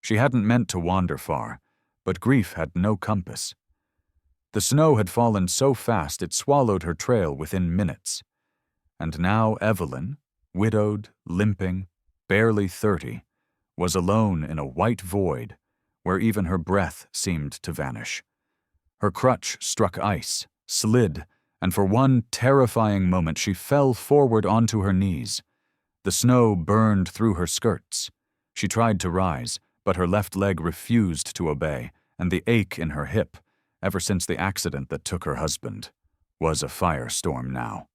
She hadn't meant to wander far, but grief had no compass. The snow had fallen so fast it swallowed her trail within minutes. And now Evelyn, widowed, limping, barely 30, was alone in a white void where even her breath seemed to vanish. Her crutch struck ice, slid, and for one terrifying moment she fell forward onto her knees. The snow burned through her skirts. She tried to rise, but her left leg refused to obey, and the ache in her hip, ever since the accident that took her husband, was a firestorm now.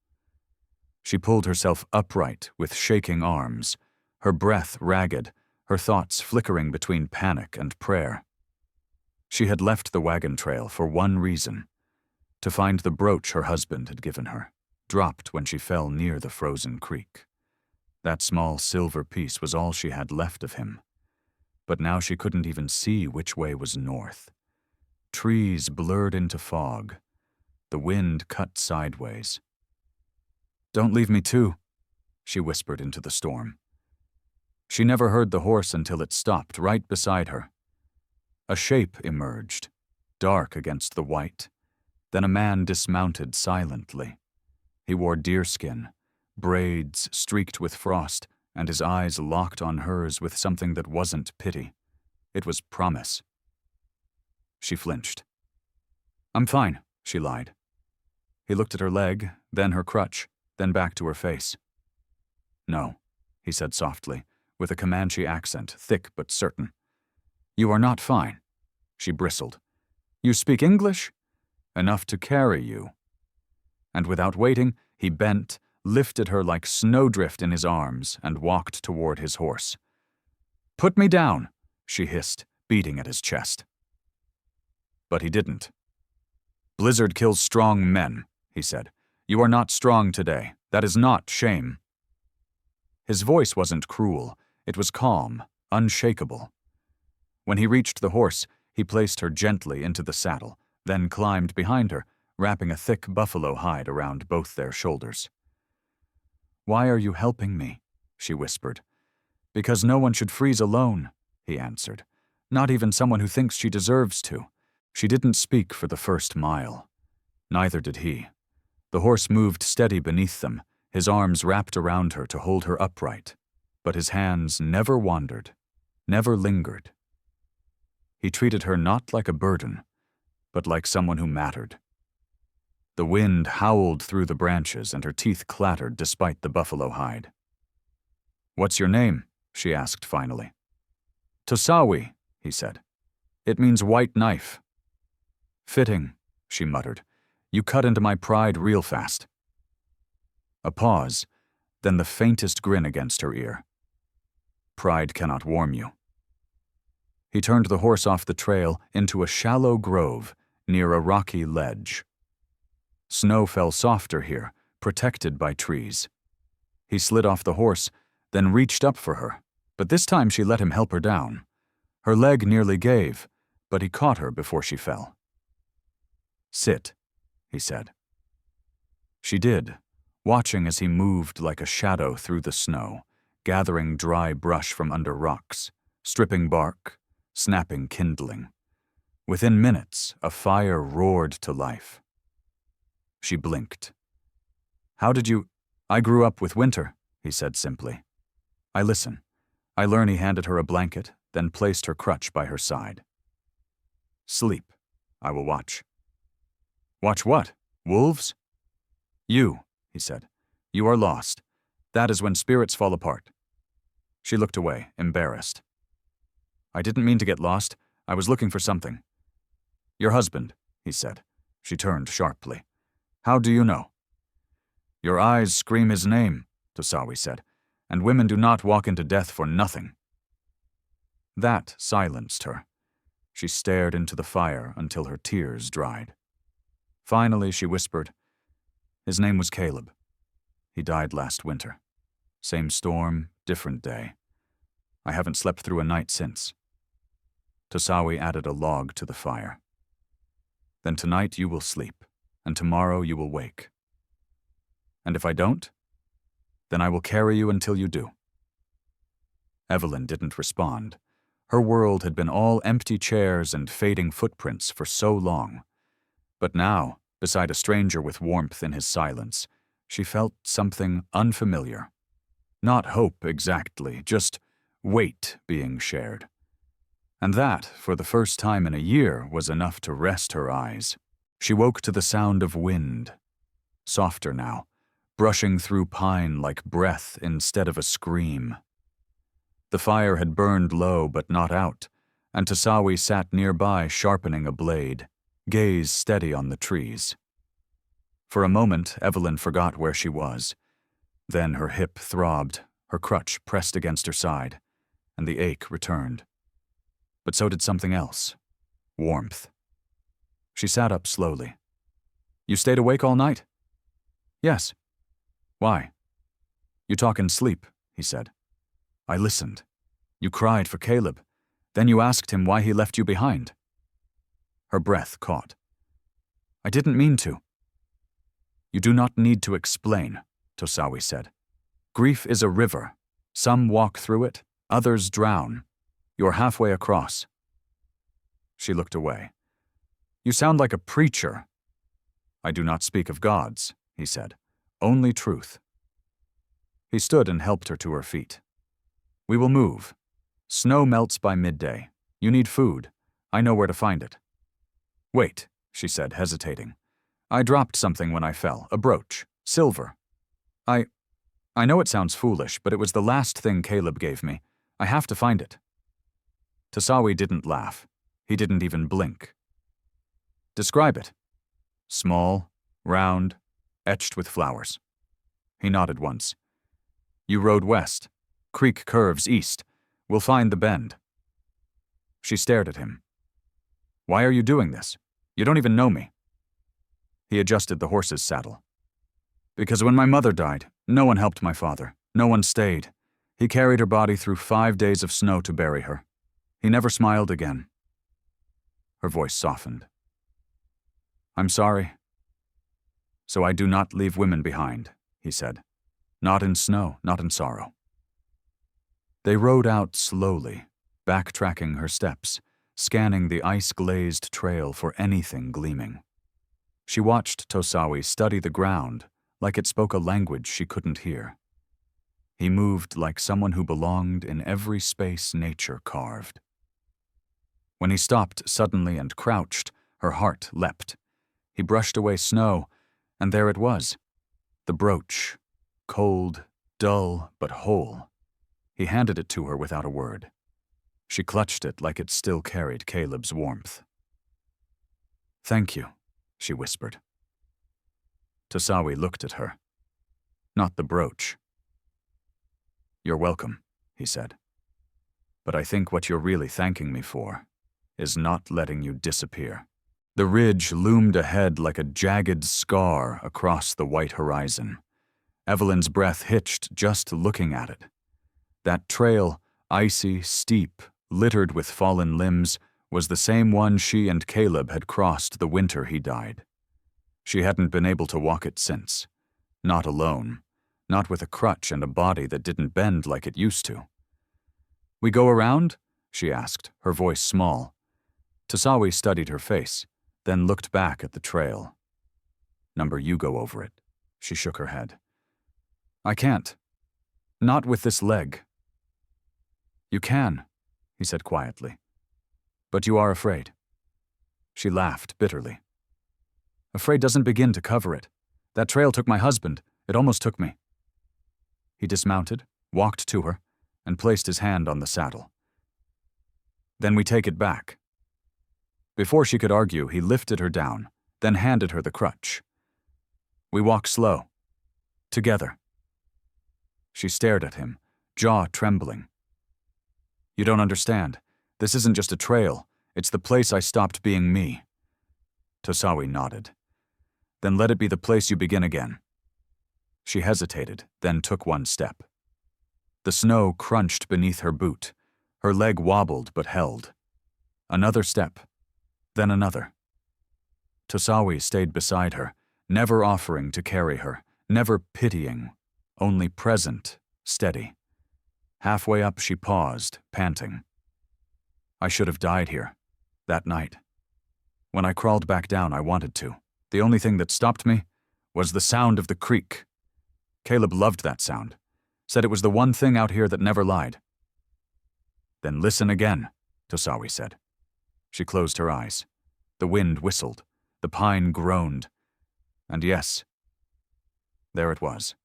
She pulled herself upright with shaking arms, her breath ragged, her thoughts flickering between panic and prayer. She had left the wagon trail for one reason: to find the brooch her husband had given her, dropped when she fell near the frozen creek. That small silver piece was all she had left of him. But now she couldn't even see which way was north. Trees blurred into fog. The wind cut sideways. "Don't leave me too," she whispered into the storm. She never heard the horse until it stopped right beside her. A shape emerged, dark against the white. Then a man dismounted silently. He wore deerskin, braids streaked with frost, and his eyes locked on hers with something that wasn't pity. It was promise. She flinched. "I'm fine," she lied. He looked at her leg, then her crutch, then back to her face. "No," he said softly, with a Comanche accent, thick but certain. "You are not fine." She bristled. "You speak English?" "Enough to carry you." And without waiting, he bent, lifted her like snowdrift in his arms, and walked toward his horse. "Put me down," she hissed, beating at his chest. But he didn't. "Blizzard kills strong men," he said. "You are not strong today. That is not shame." His voice wasn't cruel. It was calm, unshakable. When he reached the horse, he placed her gently into the saddle, then climbed behind her, wrapping a thick buffalo hide around both their shoulders. "Why are you helping me?" she whispered. "Because no one should freeze alone," he answered. "Not even someone who thinks she deserves to." She didn't speak for the first mile. Neither did he. The horse moved steady beneath them, his arms wrapped around her to hold her upright, but his hands never wandered, never lingered. He treated her not like a burden, but like someone who mattered. The wind howled through the branches and her teeth clattered despite the buffalo hide. "What's your name?" she asked finally. "Tosawi," he said. "It means white knife." "Fitting," she muttered. "You cut into my pride real fast." A pause, then the faintest grin against her ear. "Pride cannot warm you." He turned the horse off the trail into a shallow grove near a rocky ledge. Snow fell softer here, protected by trees. He slid off the horse, then reached up for her, but this time she let him help her down. Her leg nearly gave, but he caught her before she fell. "Sit," he said. She did, watching as he moved like a shadow through the snow, gathering dry brush from under rocks, stripping bark, snapping kindling. Within minutes, a fire roared to life. She blinked. "How did you—" "I grew up with winter," he said simply. "I listen." I learn he handed her a blanket, then placed her crutch by her side. "Sleep. I will watch." "Watch what? Wolves?" "You," he said. "You are lost. That is when spirits fall apart." She looked away, embarrassed. "I didn't mean to get lost. I was looking for something." "Your husband," he said. She turned sharply. "How do you know?" "Your eyes scream his name," Tosawi said, "and women do not walk into death for nothing." That silenced her. She stared into the fire until her tears dried. Finally, she whispered, "His name was Caleb. He died last winter. Same storm, different day. I haven't slept through a night since." Tosawi added a log to the fire. "Then tonight you will sleep, and tomorrow you will wake. And if I don't, then I will carry you until you do." Evelyn didn't respond. Her world had been all empty chairs and fading footprints for so long. But now, beside a stranger with warmth in his silence, she felt something unfamiliar. Not hope exactly, just weight being shared. And that, for the first time in a year, was enough to rest her eyes. She woke to the sound of wind, softer now, brushing through pine like breath instead of a scream. The fire had burned low but not out, and Tosawi sat nearby sharpening a blade, gaze steady on the trees. For a moment, Evelyn forgot where she was. Then her hip throbbed, her crutch pressed against her side, and the ache returned. But so did something else. Warmth. She sat up slowly. "You stayed awake all night?" "Yes." "Why?" "You talk in sleep," he said. "I listened. You cried for Caleb. Then you asked him why he left you behind." Her breath caught. "I didn't mean to." "You do not need to explain," Tosawi said. "Grief is a river. Some walk through it, others drown. You're halfway across." She looked away. "You sound like a preacher." "I do not speak of gods," he said. "Only truth." He stood and helped her to her feet. "We will move. Snow melts by midday. You need food. I know where to find it." "Wait," she said, hesitating. "I dropped something when I fell, a brooch, silver. I know it sounds foolish, but it was the last thing Caleb gave me. I have to find it." Tosawi didn't laugh. He didn't even blink. "Describe it." "Small, round, etched with flowers." He nodded once. "You rode west. Creek curves east. We'll find the bend." She stared at him. "Why are you doing this? You don't even know me." He adjusted the horse's saddle. "Because when my mother died, no one helped my father. No one stayed. He carried her body through 5 days of snow to bury her. He never smiled again." Her voice softened. "I'm sorry." "So I do not leave women behind," he said. "Not in snow, not in sorrow." They rode out slowly, backtracking her steps, scanning the ice-glazed trail for anything gleaming. She watched Tosawi study the ground like it spoke a language she couldn't hear. He moved like someone who belonged in every space nature carved. When he stopped suddenly and crouched, her heart leapt. He brushed away snow, and there it was, the brooch, cold, dull, but whole. He handed it to her without a word. She clutched it like it still carried Caleb's warmth. "Thank you," she whispered. Tosawi looked at her. Not the brooch. "You're welcome," he said. "But I think what you're really thanking me for is not letting you disappear." The ridge loomed ahead like a jagged scar across the white horizon. Evelyn's breath hitched just looking at it. That trail, icy, steep, littered with fallen limbs, was the same one she and Caleb had crossed the winter he died. She hadn't been able to walk it since. Not alone. Not with a crutch and a body that didn't bend like it used to. "We go around?" she asked, her voice small. Tosawi studied her face, then looked back at the trail. "Number, you go over it." She shook her head. "I can't. Not with this leg." "You can," he said quietly. "But you are afraid." She laughed bitterly. "Afraid doesn't begin to cover it. That trail took my husband. It almost took me." He dismounted, walked to her, and placed his hand on the saddle. "Then we take it back." Before she could argue, he lifted her down, then handed her the crutch. "We walk slow. Together." She stared at him, jaw trembling. "You don't understand. This isn't just a trail. It's the place I stopped being me." Tosawi nodded. "Then let it be the place you begin again." She hesitated, then took one step. The snow crunched beneath her boot. Her leg wobbled but held. Another step, then another. Tosawi stayed beside her, never offering to carry her, never pitying, only present, steady. Halfway up she paused, panting. I should have died here, that night. When I crawled back down, I wanted to. The only thing that stopped me was the sound of the creek. Caleb loved that sound, said it was the one thing out here that never lied. Then listen again, Tosawi said. She closed her eyes. The wind whistled, the pine groaned, and yes, there it was.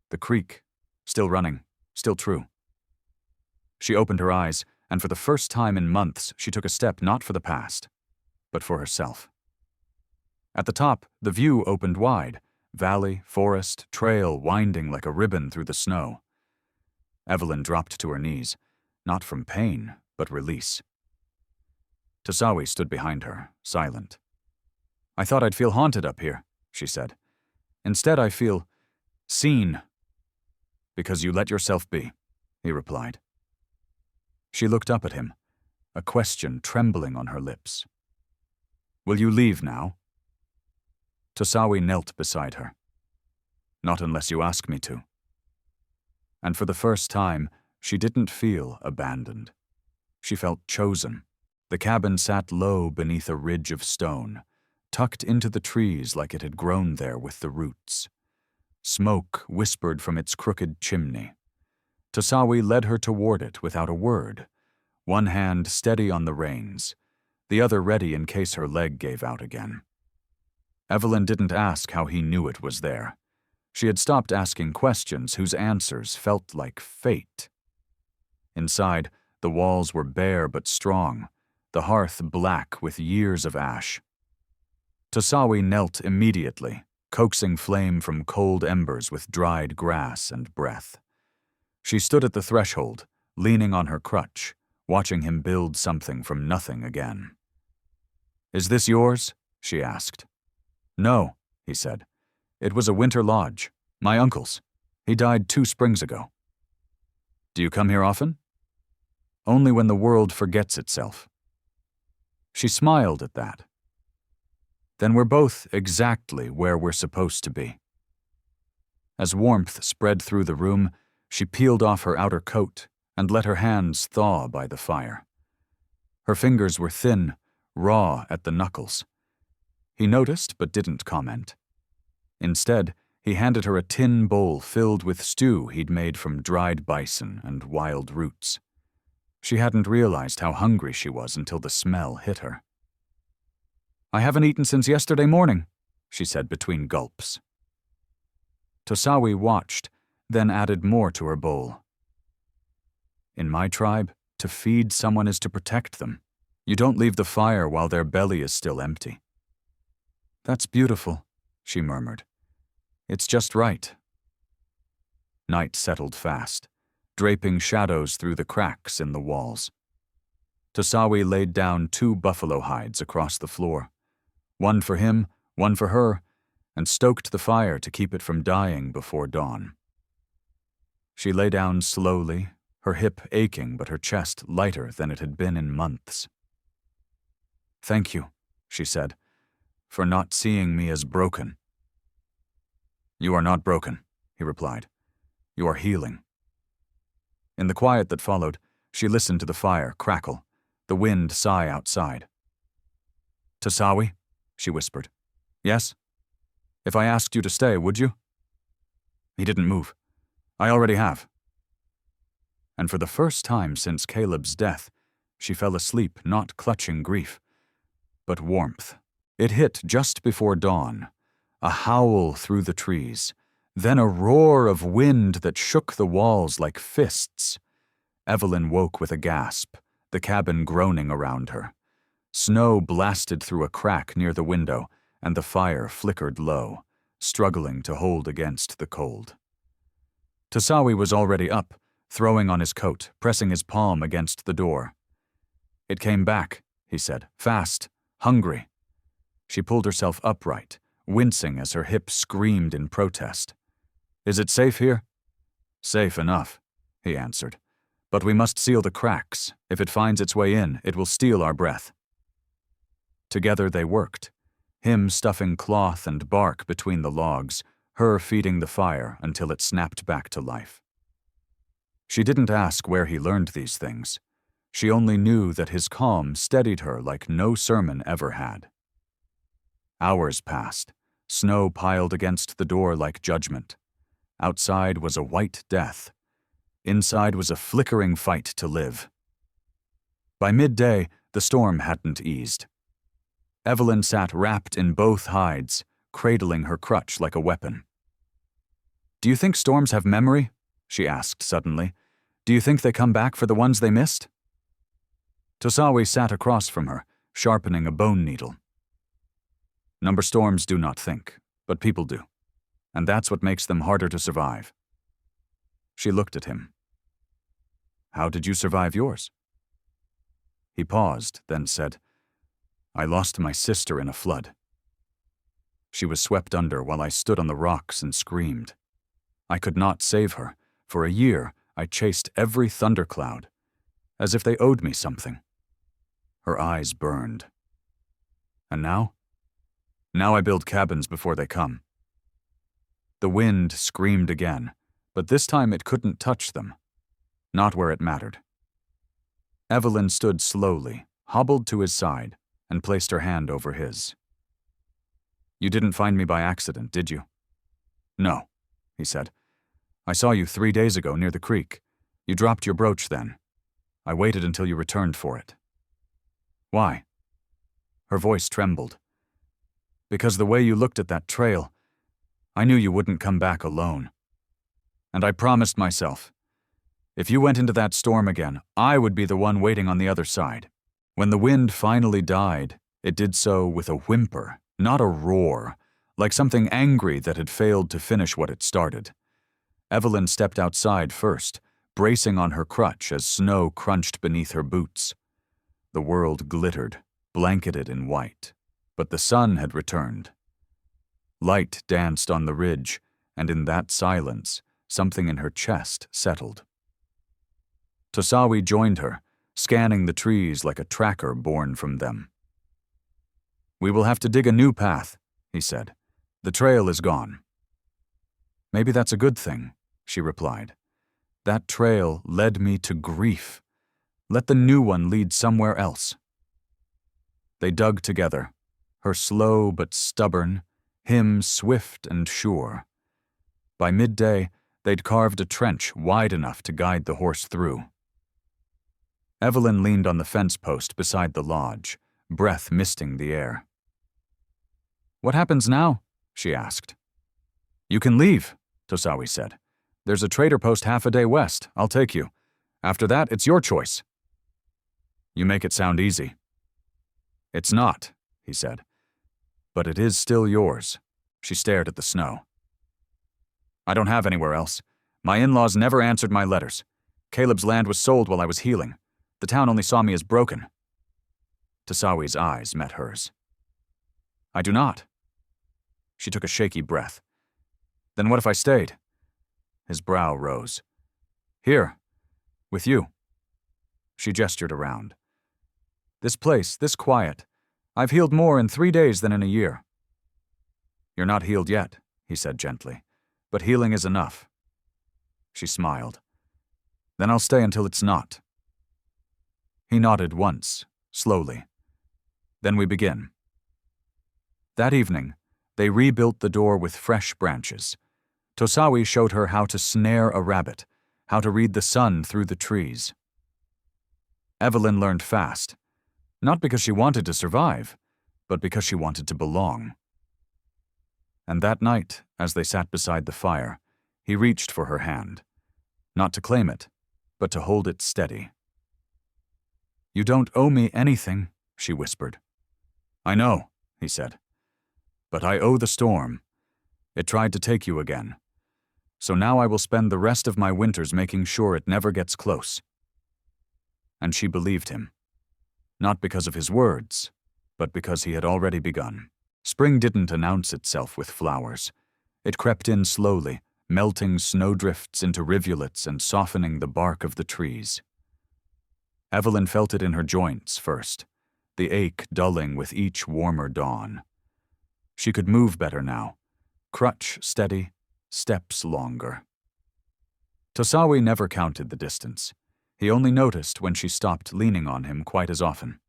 The creek, still running, still true. She opened her eyes, and for the first time in months, she took a step not for the past, but for herself. At the top, the view opened wide, valley, forest, trail winding like a ribbon through the snow. Evelyn dropped to her knees, not from pain, but release. Tosawi stood behind her, silent. I thought I'd feel haunted up here, she said. Instead, I feel seen. Because you let yourself be, he replied. She looked up at him, a question trembling on her lips. Will you leave now? Tosawi knelt beside her. Not unless you ask me to. And for the first time, she didn't feel abandoned. She felt chosen. The cabin sat low beneath a ridge of stone, tucked into the trees like it had grown there with the roots. Smoke whispered from its crooked chimney. Tosawi led her toward it without a word, one hand steady on the reins, the other ready in case her leg gave out again. Evelyn didn't ask how he knew it was there. She had stopped asking questions whose answers felt like fate. Inside, the walls were bare but strong, the hearth black with years of ash. Tosawi knelt immediately, coaxing flame from cold embers with dried grass and breath. She stood at the threshold, leaning on her crutch, watching him build something from nothing again. Is this yours? She asked. No, he said. It was a winter lodge, my uncle's. He died 2 springs ago. Do you come here often? Only when the world forgets itself. She smiled at that. Then we're both exactly where we're supposed to be. As warmth spread through the room, she peeled off her outer coat and let her hands thaw by the fire. Her fingers were thin, raw at the knuckles. He noticed but didn't comment. Instead, he handed her a tin bowl filled with stew he'd made from dried bison and wild roots. She hadn't realized how hungry she was until the smell hit her. I haven't eaten since yesterday morning, she said between gulps. Tosawi watched, then added more to her bowl. In my tribe, to feed someone is to protect them. You don't leave the fire while their belly is still empty. That's beautiful, she murmured. It's just right. Night settled fast, draping shadows through the cracks in the walls. Tosawi laid down 2 buffalo hides across the floor, one for him, one for her, and stoked the fire to keep it from dying before dawn. She lay down slowly, her hip aching but her chest lighter than it had been in months. Thank you, she said, for not seeing me as broken. You are not broken, he replied. You are healing. In the quiet that followed, she listened to the fire crackle, the wind sigh outside. Tosawi, she whispered. Yes? If I asked you to stay, would you? He didn't move. I already have. And for the first time since Caleb's death, she fell asleep not clutching grief, but warmth. It hit just before dawn, a howl through the trees, then a roar of wind that shook the walls like fists. Evelyn woke with a gasp, the cabin groaning around her. Snow blasted through a crack near the window, and the fire flickered low, struggling to hold against the cold. Tosawi was already up, throwing on his coat, pressing his palm against the door. It came back, he said, fast, hungry. She pulled herself upright, wincing as her hip screamed in protest. Is it safe here? Safe enough, he answered. But we must seal the cracks. If it finds its way in, it will steal our breath. Together they worked, him stuffing cloth and bark between the logs, her feeding the fire until it snapped back to life. She didn't ask where he learned these things. She only knew that his calm steadied her like no sermon ever had. Hours passed. Snow piled against the door like judgment. Outside was a white death. Inside was a flickering fight to live. By midday, the storm hadn't eased. Evelyn sat wrapped in both hides, cradling her crutch like a weapon. "Do you think storms have memory?" she asked suddenly. "Do you think they come back for the ones they missed?" Tosawi sat across from her, sharpening a bone needle. "Number storms do not think, but people do. And that's what makes them harder to survive." She looked at him. "How did you survive yours?" He paused, then said, "I lost my sister in a flood. She was swept under while I stood on the rocks and screamed. I could not save her. For a year, I chased every thundercloud, as if they owed me something." Her eyes burned. "And now? Now I build cabins before they come." The wind screamed again, but this time it couldn't touch them. Not where it mattered. Evelyn stood slowly, hobbled to his side, and placed her hand over his. "You didn't find me by accident, did you?" "No," he said. "I saw you 3 days ago near the creek. You dropped your brooch then. I waited until you returned for it." "Why?" Her voice trembled. "Because the way you looked at that trail, I knew you wouldn't come back alone. And I promised myself, if you went into that storm again, I would be the one waiting on the other side." When the wind finally died, it did so with a whimper, not a roar, like something angry that had failed to finish what it started. Evelyn stepped outside first, bracing on her crutch as snow crunched beneath her boots. The world glittered, blanketed in white, but the sun had returned. Light danced on the ridge, and in that silence, something in her chest settled. Tosawi joined her, scanning the trees like a tracker born from them. "We will have to dig a new path," he said. "The trail is gone." "Maybe that's a good thing," she replied. "That trail led me to grief. Let the new one lead somewhere else." They dug together, her slow but stubborn, him swift and sure. By midday, they'd carved a trench wide enough to guide the horse through. Evelyn leaned on the fence post beside the lodge, breath misting the air. "What happens now?" she asked. "You can leave," Tosawi said. "There's a trader post half a day west. I'll take you. After that, it's your choice." "You make it sound easy." "It's not," he said. "But it is still yours." She stared at the snow. "I don't have anywhere else. My in-laws never answered my letters. Caleb's land was sold while I was healing. The town only saw me as broken." Tosawi's eyes met hers. "I do not." She took a shaky breath. "Then what if I stayed?" His brow rose. "Here, with you." She gestured around. "This place, this quiet. I've healed more in 3 days than in a year." "You're not healed yet," he said gently, "but healing is enough." She smiled. "Then I'll stay until it's not." He nodded once, slowly. "Then we begin." That evening, they rebuilt the door with fresh branches. Tosawi showed her how to snare a rabbit, how to read the sun through the trees. Evelyn learned fast, not because she wanted to survive, but because she wanted to belong. And that night, as they sat beside the fire, he reached for her hand, not to claim it, but to hold it steady. "You don't owe me anything," she whispered. "I know," he said. "But I owe the storm. It tried to take you again. So now I will spend the rest of my winters making sure it never gets close." And she believed him. Not because of his words, but because he had already begun. Spring didn't announce itself with flowers. It crept in slowly, melting snowdrifts into rivulets and softening the bark of the trees. Evelyn felt it in her joints first, the ache dulling with each warmer dawn. She could move better now, crutch steady, steps longer. Tosawi never counted the distance. He only noticed when she stopped leaning on him quite as often.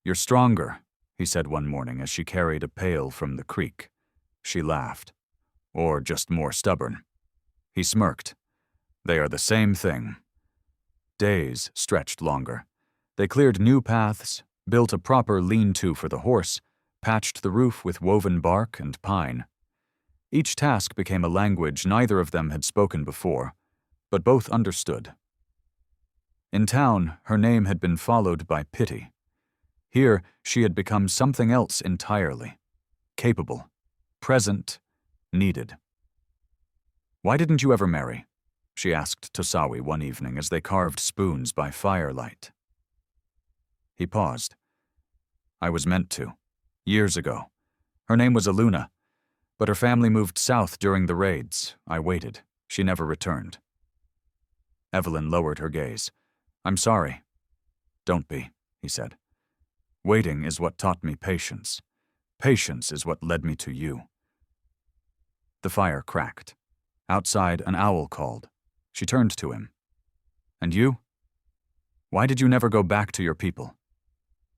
"You're stronger," he said one morning as she carried a pail from the creek. She laughed. "Or just more stubborn." He smirked. "They are the same thing." Days stretched longer. They cleared new paths, built a proper lean-to for the horse, patched the roof with woven bark and pine. Each task became a language neither of them had spoken before, but both understood. In town, her name had been followed by pity. Here, she had become something else entirely. Capable, present, needed. "Why didn't you ever marry?" she asked Tosawi one evening as they carved spoons by firelight. He paused. "I was meant to. Years ago. Her name was Aluna, but her family moved south during the raids. I waited. She never returned." Evelyn lowered her gaze. "I'm sorry." "Don't be," he said. "Waiting is what taught me patience. Patience is what led me to you." The fire cracked. Outside, an owl called. She turned to him. "And you? Why did you never go back to your people?"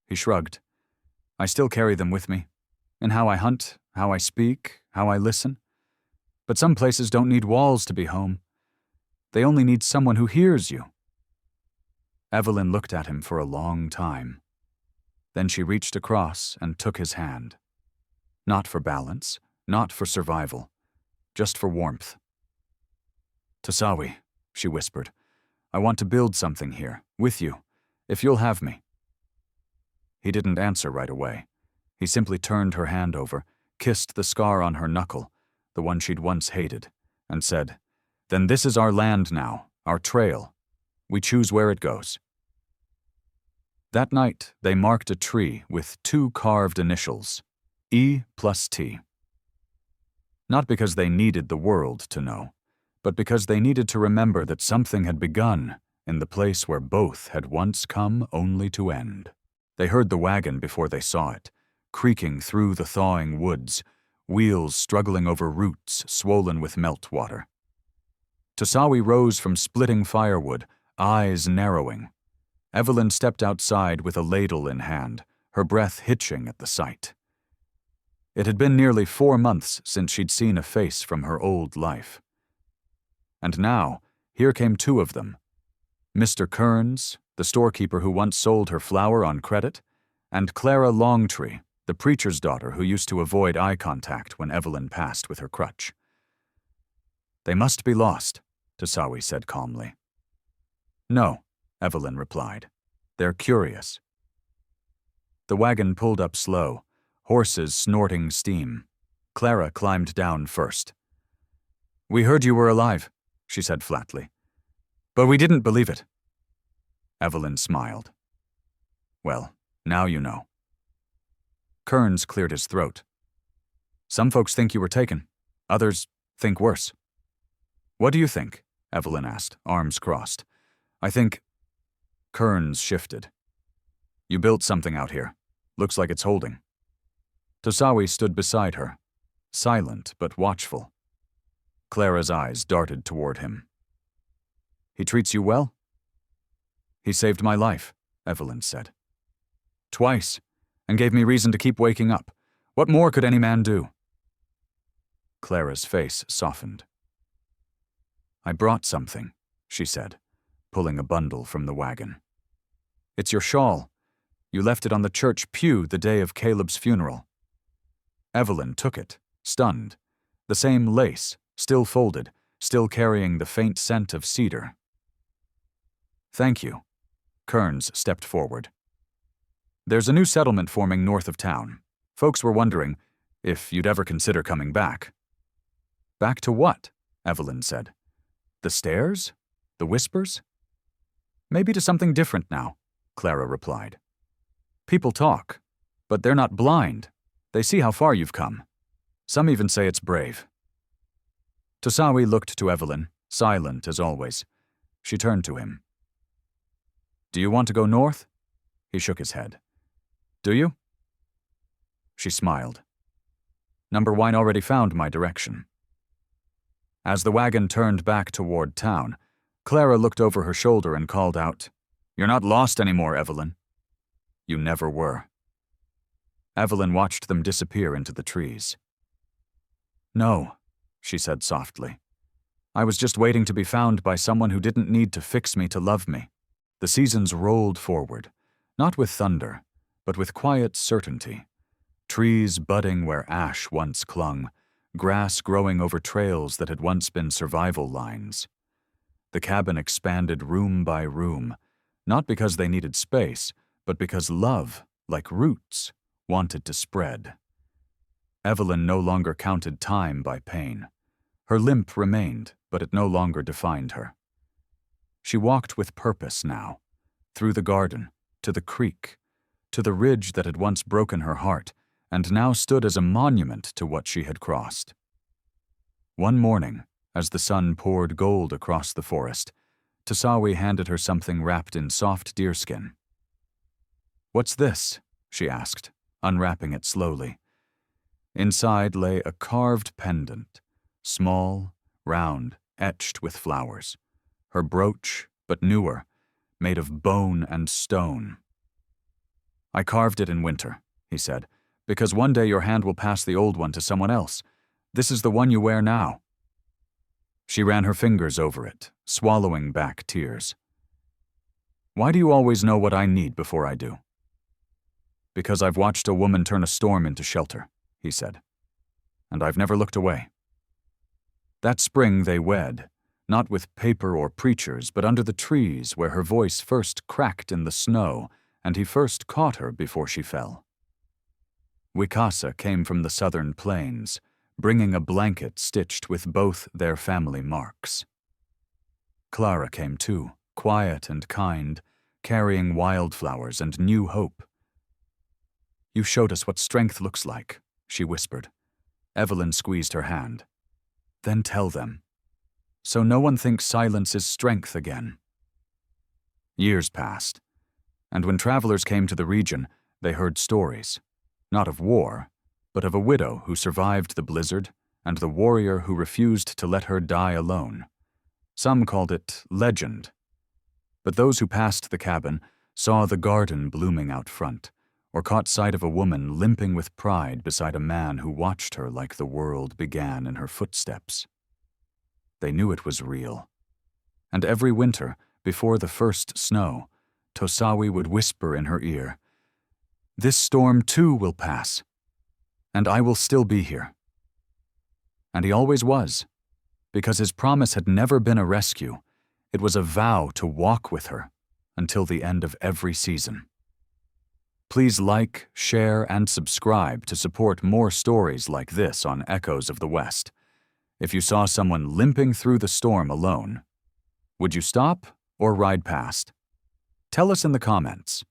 He shrugged. "I still carry them with me. In how I hunt, how I speak, how I listen. But some places don't need walls to be home. They only need someone who hears you." Evelyn looked at him for a long time. Then she reached across and took his hand. Not for balance, not for survival, just for warmth. "Tosawi," she whispered, "I want to build something here, with you, if you'll have me." He didn't answer right away. He simply turned her hand over, kissed the scar on her knuckle, the one she'd once hated, and said, "Then this is our land now, our trail. We choose where it goes." That night, they marked a tree with 2 carved initials, E+T. Not because they needed the world to know, but because they needed to remember that something had begun in the place where both had once come only to end. They heard the wagon before they saw it, creaking through the thawing woods, wheels struggling over roots swollen with meltwater. Tosawi rose from splitting firewood, eyes narrowing. Evelyn stepped outside with a ladle in hand, her breath hitching at the sight. It had been nearly 4 months since she'd seen a face from her old life. And now, here came 2 of them. Mr. Kearns, the storekeeper who once sold her flour on credit, and Clara Longtree, the preacher's daughter who used to avoid eye contact when Evelyn passed with her crutch. "They must be lost," Tosawi said calmly. "No," Evelyn replied. "They're curious." The wagon pulled up slow, horses snorting steam. Clara climbed down first. "We heard you were alive," she said flatly. "But we didn't believe it." Evelyn smiled. "Well, now you know." Kearns cleared his throat. "Some folks think you were taken. Others think worse." "What do you think?" Evelyn asked, arms crossed. "I think—" Kearns shifted. "You built something out here. Looks like it's holding." Tosawi stood beside her, silent but watchful. Clara's eyes darted toward him. "He treats you well?" "He saved my life," Evelyn said. "Twice, and gave me reason to keep waking up. What more could any man do?" Clara's face softened. "I brought something," she said, pulling a bundle from the wagon. "It's your shawl. You left it on the church pew the day of Caleb's funeral." Evelyn took it, stunned. The same lace, still folded, still carrying the faint scent of cedar. "Thank you." Kearns stepped forward. "There's a new settlement forming north of town. Folks were wondering if you'd ever consider coming back." "Back to what?" Evelyn said. "The stairs? The whispers?" "Maybe to something different now," Clara replied. "People talk, but they're not blind. They see how far you've come. Some even say it's brave." Tosawi looked to Evelyn, silent as always. She turned to him. "Do you want to go north?" He shook his head. "Do you?" She smiled. "Number One already found my direction." As the wagon turned back toward town, Clara looked over her shoulder and called out, "You're not lost anymore, Evelyn." "You never were." Evelyn watched them disappear into the trees. "No," she said softly. "I was just waiting to be found by someone who didn't need to fix me to love me." The seasons rolled forward, not with thunder, but with quiet certainty. Trees budding where ash once clung, grass growing over trails that had once been survival lines. The cabin expanded room by room, not because they needed space, but because love, like roots, wanted to spread. Evelyn no longer counted time by pain. Her limp remained, but it no longer defined her. She walked with purpose now, through the garden, to the creek, to the ridge that had once broken her heart, and now stood as a monument to what she had crossed. One morning, as the sun poured gold across the forest, Tosawi handed her something wrapped in soft deerskin. "What's this?" she asked, unwrapping it slowly. Inside lay a carved pendant, small, round, etched with flowers. Her brooch, but newer, made of bone and stone. "I carved it in winter," he said, "because one day your hand will pass the old one to someone else. This is the one you wear now." She ran her fingers over it, swallowing back tears. "Why do you always know what I need before I do?" "Because I've watched a woman turn a storm into shelter," he said, "and I've never looked away." That spring they wed, not with paper or preachers, but under the trees where her voice first cracked in the snow and he first caught her before she fell. Wikasa came from the southern plains, bringing a blanket stitched with both their family marks. Clara came too, quiet and kind, carrying wildflowers and new hope. "You showed us what strength looks like," she whispered. Evelyn squeezed her hand. "Then tell them, so no one thinks silence is strength again." Years passed, and when travelers came to the region, they heard stories, not of war, but of a widow who survived the blizzard and the warrior who refused to let her die alone. Some called it legend. But those who passed the cabin saw the garden blooming out front, or caught sight of a woman limping with pride beside a man who watched her like the world began in her footsteps. They knew it was real. And every winter, before the first snow, Tosawi would whisper in her ear, "This storm too will pass, and I will still be here." And he always was, because his promise had never been a rescue. It was a vow to walk with her until the end of every season. Please like, share, and subscribe to support more stories like this on Echoes of the West. If you saw someone limping through the storm alone, would you stop or ride past? Tell us in the comments.